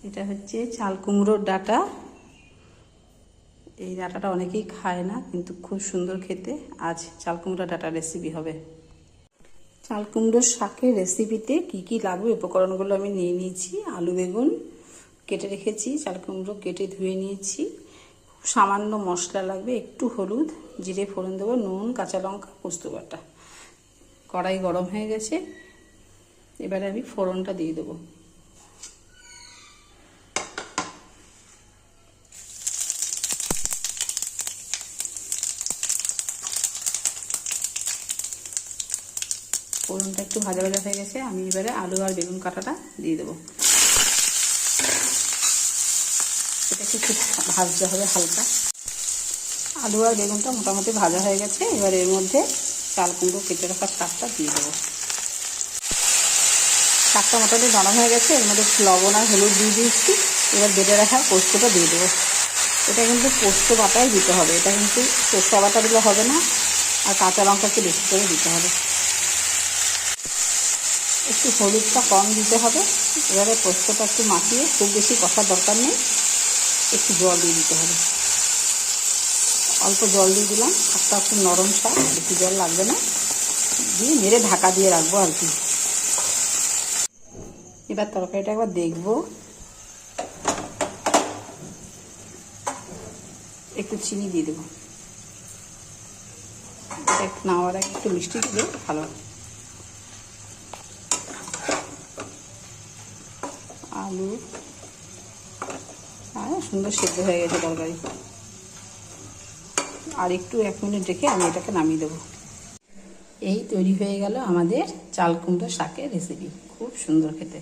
এটা হচ্ছে চাল কুমড়োর ডাঁটা। এই ডাঁটাটা অনেকেই খায় না, কিন্তু খুব সুন্দর খেতে। আজ চাল কুমড়ো ডাঁটা রেসিপি হবে। চাল কুমড়োর শাকের রেসিপিতে কি কি লাগবে উপকরণগুলো আমি নিয়ে নিয়েছি। আলু বেগুন কেটে রেখেছি, চাল কুমড়ো কেটে ধুয়ে নিয়েছি, সামান্য মশলা লাগবে, একটু হলুদ, জিরে ফোড়ন দেবো, নুন, কাঁচা লঙ্কা, পোস্ত বাটা। কড়াই গরম হয়ে গেছে, এবারে আমি ফোড়নটা দিয়ে দেবো। ফোড়নটা একটু ভাজা ভাজা হয়ে গেছে, আমি এবারে আলু আর বেগুন কাটাটা দিয়ে দেবো। এটাকে একটু ভাজতে হবে হালকা। আলু আর বেগুনটা মোটামুটি ভাজা হয়ে গেছে, এবার এর মধ্যে চাল কুমড়ো কেটে রাখা শাকটা দিয়ে দেবো। শাকটা মোটামুটি নরম হয়ে গেছে, এর মধ্যে লবণ আর হলুদ দিয়ে দিয়েছি। এবার বেটে রাখা পোস্তটা দিয়ে দেবো। এটা কিন্তু পোস্ত বাটাই দিতে হবে, এটা কিন্তু সরষে বাটা দিলে হবে না, আর কাঁচা লঙ্কা একটু বেশি করে দিতে হবে। একটু হলুদটা কম দিতে হবে। এবারে পোস্তটা একটু মাখিয়ে, খুব বেশি কষার দরকার নেই, একটু জল দিয়ে দিতে হবে। অল্প জল দিয়ে দিলাম, শাকটা একটু নরম শাক, বেশি জল লাগবে না, দিয়ে মেরে ঢাকা দিয়ে রাখবো আর কি। এবার তরকারিটা একবার দেখবো। একটু চিনি দিয়ে দেবো, এটা নাওয়ার আগে একটু মিষ্টি দিলে ভালো। আলু আর সুন্দর সেদ্ধ হয়ে গেছে তরকারি। আর একটু 1 মিনিট রেখে আমি এটাকে নামিয়ে দেবো। এই তৈরি হয়ে গেল আমাদের চাল কুমড়ো শাকের রেসিপি, খুব সুন্দর খেতে।